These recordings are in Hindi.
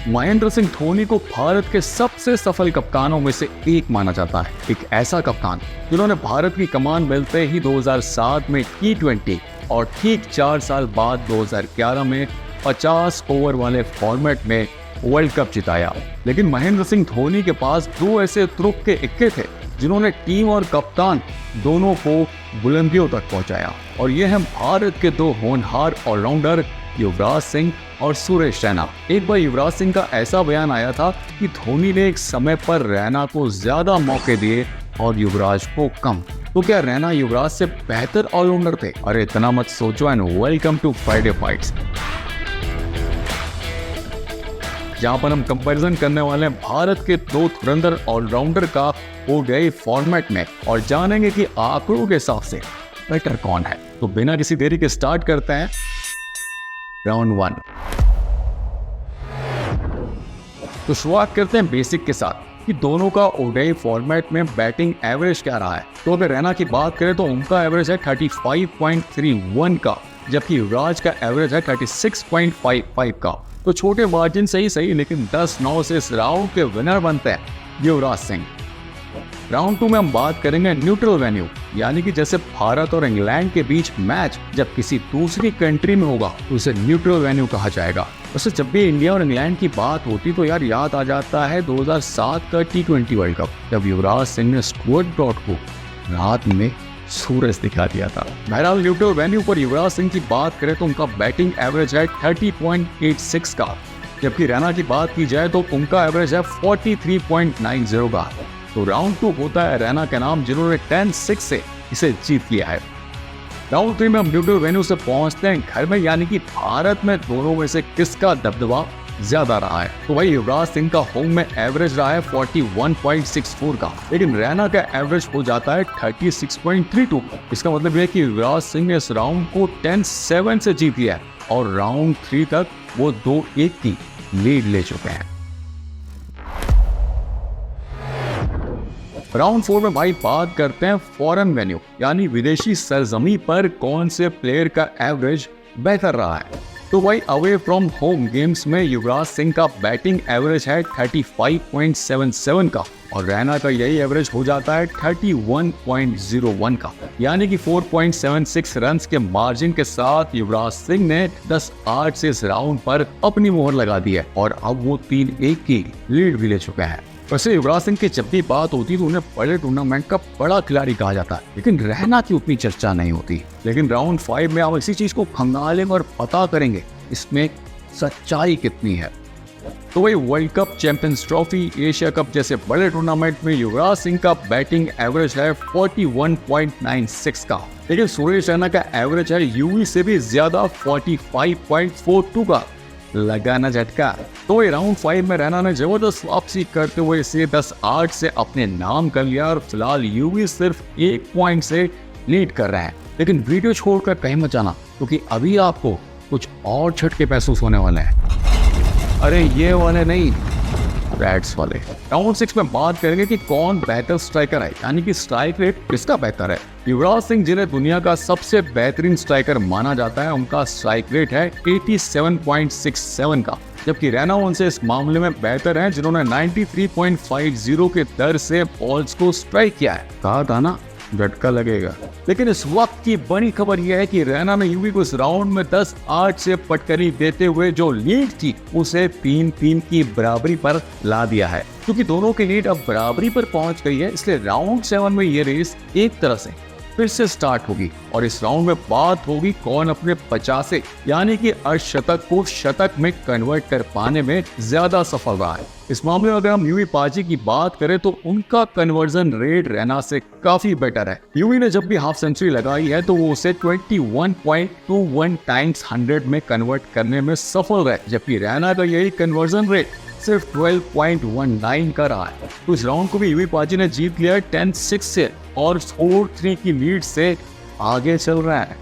महेंद्र सिंह धोनी को भारत के सबसे सफल कप्तानों में से एक माना जाता है। एक ऐसा कप्तान जिन्होंने भारत की कमान मिलते ही 2007 में T20 और ठीक 4 साल बाद 2011 में 50 ओवर वाले फॉर्मेट में वर्ल्ड कप जिताया। लेकिन महेंद्र सिंह धोनी के पास दो ऐसे तुरुप के इक्के थे जिन्होंने टीम और कप्तान दोनों को बुलंदियों तक पहुंचाया, और ये हैं भारत के दो होनहार ऑलराउंडर युवराज सिंह और सुरेश रैना। एक बार युवराज सिंह का ऐसा बयान आया था कि धोनी ने एक समय पर रैना को ज्यादा मौके दिए और युवराज को कम। तो क्या रैना युवराज से बेहतर ऑलराउंडर थे? अरे इतना मत सोचो and welcome to Friday fights, जहां पर हम कंपैरिजन करने वाले हैं भारत के दो धुरंधर ऑलराउंडर का ओडीआई फॉर्मेट में, और जानेंगे कि आंकड़ों के हिसाब से बेटर कौन है। तो बिना किसी देरी के स्टार्ट करते हैं राउंड 1। तो शुरुआत करते हैं बेसिक के साथ कि दोनों का ओडीआई फॉर्मेट में बैटिंग एवरेज क्या रहा है। तो अगर रैना की बात करें तो उनका एवरेज है 35.31 का, जबकि युवराज का एवरेज है 36.55 का। तो छोटे मार्जिन से ही सही, लेकिन 10-9 से इस राउंड के विनर बनते हैं युवराज सिंह। राउंड 2 में हम बात करेंगे न्यूट्रल वेन्यू, यानी कि जैसे भारत और इंग्लैंड के बीच मैच जब किसी दूसरी कंट्री में होगा तो उसे न्यूट्रल वेन्यू कहा जाएगा। वैसे जब भी इंडिया और इंग्लैंड की बात होती तो यार याद आ जाता है 2007 का T20 वर्ल्ड कप, जब युवराज सिंह ने स्टुअर्ट ब्रॉड को रात में सूरज दिखा दिया था। बहरहाल न्यूट्रल वेन्यू पर युवराज सिंह की बात करें तो उनका बैटिंग एवरेज है 30.86 का, जबकि रैना की बात की जाए तो उनका एवरेज है 43.90 का। तो राउंड 2 होता है रैना के नाम, जिन्होंने 10-6 से इसे जीत लिया है। राउंड 3 में हम न्यूट्रल वेन्यू से पहुंचते हैं घर में, यानी कि भारत में दोनों में से किसका दबदबा ज्यादा रहा है। तो भाई युवराज सिंह का होम में एवरेज रहा है 41.64 का, लेकिन रैना का एवरेज हो जाता है 36.32। इसका मतलब यह है कि युवराज सिंह ने इस राउंड को 10-7 से जीत लिया है, और राउंड 3 तक वो 2-1 की लीड ले चुके हैं। राउंड 4 में भाई बात करते हैं फॉरेन वेन्यू, यानी विदेशी सरजमी पर कौन से प्लेयर का एवरेज बेहतर रहा है। तो भाई अवे फ्रॉम होम गेम्स में युवराज सिंह का बैटिंग एवरेज है 35.77 का, और रैना का यही एवरेज हो जाता है 31.01 का, यानी कि 4.76 रन्स के मार्जिन के साथ युवराज सिंह ने 10-8 से इस राउंड पर अपनी मोहर लगा दी है, और अब वो 3-1 की लीड भी ले चुके हैं। वैसे युवराज सिंह की जब भी बात होती तो उन्हें बड़े टूर्नामेंट का बड़ा खिलाड़ी कहा जाता है, लेकिन रैना की उतनी चर्चा नहीं होती। लेकिन राउंड 5 में हम इसी चीज को खंगालेंगे और पता करेंगे इसमें सच्चाई कितनी है। तो वही world cup, champions trophy, Asia cup जैसे बड़े टूर्नामेंट में युवराज सिंह का बैटिंग एवरेज है 41.96 का, लेकिन सुरेश रैना का एवरेज है यूवी से भी ज्यादा 45.42 का। लगाना झटका। तो ये राउंड 5 में रैना ने जबरदस्त वापसी करते हुए इसे 10-8 से अपने नाम कर लिया, और फिलहाल यूवी सिर्फ 1 पॉइंट से लीड कर रहे हैं। लेकिन वीडियो छोड़कर कहीं मत जाना, क्योंकि अभी आपको कुछ और झटके महसूस होने वाले हैं। अरे ये वाले नहीं, रेड्स वाले। राउंड 6 में बात करेंगे कि कौन बेहतर स्ट्राइकर है, यानी कि स्ट्राइक रेट किसका बेहतर है। युवराज सिंह, जिन्हें दुनिया का सबसे बेहतरीन स्ट्राइकर माना जाता है, उनका स्ट्राइक रेट है 87.67 का, जबकि रैना उनसे इस मामले में बेहतर हैं, जिन्होंने 93.50 के दर से बॉल्स को स्ट्राइक किया है। कहा था ना झटका लगेगा। लेकिन इस वक्त की बड़ी खबर यह है कि रैना ने यूवी को इस राउंड में 10-8 से पटकनी देते हुए जो लीड थी उसे 3-3 की बराबरी पर ला दिया है। क्योंकि दोनों की लीड अब बराबरी पर पहुंच गई है, इसलिए राउंड 7 में ये रेस एक तरह से फिर से स्टार्ट होगी, और इस राउंड में बात होगी कौन अपने 50 यानी कि अर्धशतक को शतक में कन्वर्ट कर पाने में ज्यादा सफल रहा है। इस मामले में अगर हम यूवी पाजी की बात करें तो उनका कन्वर्जन रेट रैना से काफी बेटर है। यूवी ने जब भी हाफ सेंचुरी लगाई है तो वो उसे 21.21 टाइम्स 100 में कन्वर्ट करने में सफल रहे, जबकि रैना का यही कन्वर्जन रेट सिर्फ 12.19 का रहा है। तो इस राउंड को भी यूवी पाजी ने जीत लिया है 10-6 से, और 4-3 की लीड से आगे चल रहा है।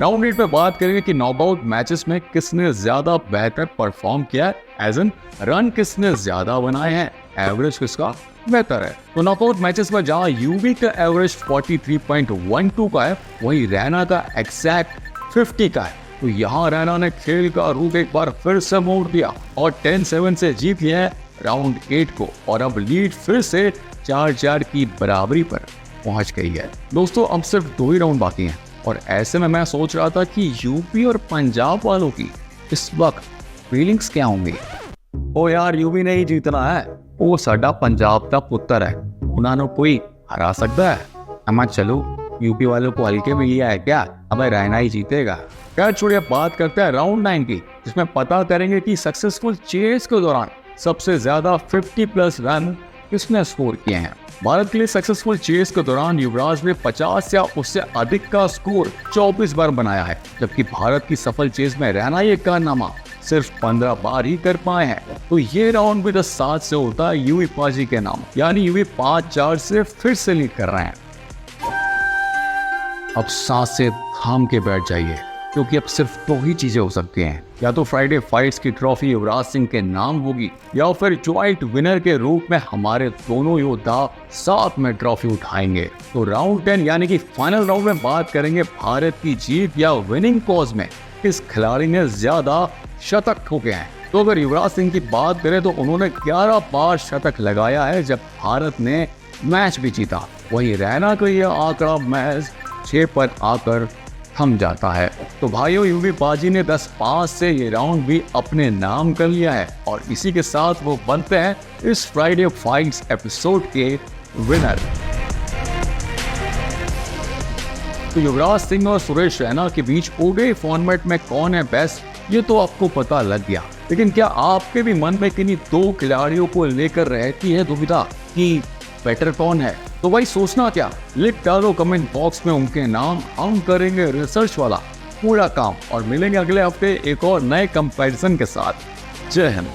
राउंड 8 में बात करेंगे कि नॉकआउट मैचेस में किसने ज्यादा बेहतर परफॉर्म किया है, एज एन रन किसने ज्यादा बनाए हैं, एवरेज किसका बेहतर है। तो नॉकआउट मैचेस में जहां यूवी का एवरेज 43.12 का है, वहीं रैना का एग्जैक्ट 50 का है। तो यहाँ रैना ने खेल का रुख एक बार फिर से मोड़ दिया और 10-7 से जीत लिया है राउंड 8 को और अब लीड फिर से 4-4 की बराबरी पर पहुंच गई है। दोस्तों अब सिर्फ 2 ही राउंड बाकी हैं और ऐसे में मैं सोच रहा था कि यूपी और पंजाब वालों की इस वक्त फीलिंग्स क्या होंगी। ओ यार यूपी नहीं जीतना है, वो साडा पंजाब का पुत्र है, उन्होंने कोई हरा सकता है। अम्मा चलो यूपी वालों को हल्के में लिया है क्या, हमें रहना ही जीतेगा। खैर छोड़िए, बात करते हैं राउंड 9 की, जिसमें पता करेंगे कि सक्सेसफुल चेस के दौरान सबसे ज्यादा 50+ रन किसने स्कोर किए हैं। भारत के लिए सक्सेसफुल चेस के दौरान युवराज ने 50 या उससे अधिक का स्कोर 24 बार बनाया है, जबकि भारत की सफल चेस में रैना ये कारनामा सिर्फ 15 बार ही कर पाए हैं। तो ये राउंड भी 10-7 से होता है यूवी पाजी के नाम, यानी यूवी 5-4 से फिर से लीड कर रहे हैं। अब सांस से थाम के बैठ जाइए, क्योंकि अब सिर्फ 2 ही चीजें हो सकती हैं, या तो फ्राइडे फाइट्स की ट्रॉफी युवराज सिंह के नाम होगी या फिर ज्वाइंट विनर के रूप में हमारे दोनों योद्धा साथ में ट्रॉफी उठाएंगे। तो राउंड 10 यानी कि फाइनल राउंड में बात करेंगे भारत की जीत या विनिंग कॉज में किस खिलाड़ी ने ज्यादा शतक ठोके हैं। तो अगर युवराज सिंह की बात करें तो उन्होंने 11 बार शतक लगाया है जब भारत ने मैच भी जीता। वहीं रैना का यह आंकड़ा मैच 6 पर आकर थम जाता है। तो भाइयों यूवी बाजी ने 10-5 से ये राउंड भी अपने नाम कर लिया है और इसी के साथ वो बनते हैं इस फ्राइडे फाइट्स एपिसोड के विनर। तो युवराज सिंह और सुरेश रैना के बीच ओडीआई फॉर्मेट में कौन है बेस्ट, ये तो आपको पता लग गया, लेकिन क्या आपके भी मन में किन्हीं 2 खिलाड़ियों को लेकर रहती है दुविधा कि बेटर कौन है? तो भाई सोचना क्या, लिख डालो कमेंट बॉक्स में उनके नाम, हम करेंगे रिसर्च वाला पूरा काम और मिलेंगे अगले हफ्ते एक और नए कंपैरिजन के साथ। जय हिंद।